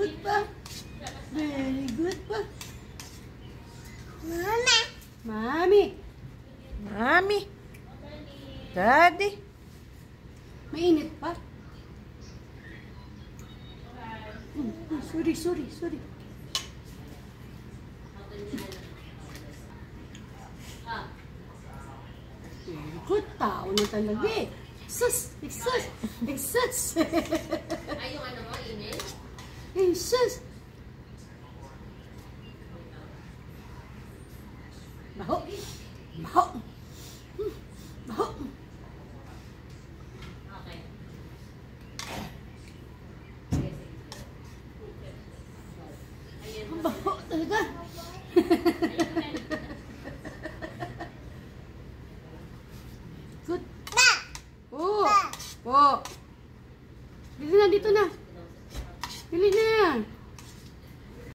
good pa. Very good pa. Mama. Mami. Mami. Daddy. Mainit pa. Sorry. Very good. Tao na talaga eh. Sus! Ay, yung ano mo, email? Sus! Baho! Okay. Ang baho talaga. Good. Oh. Dito na.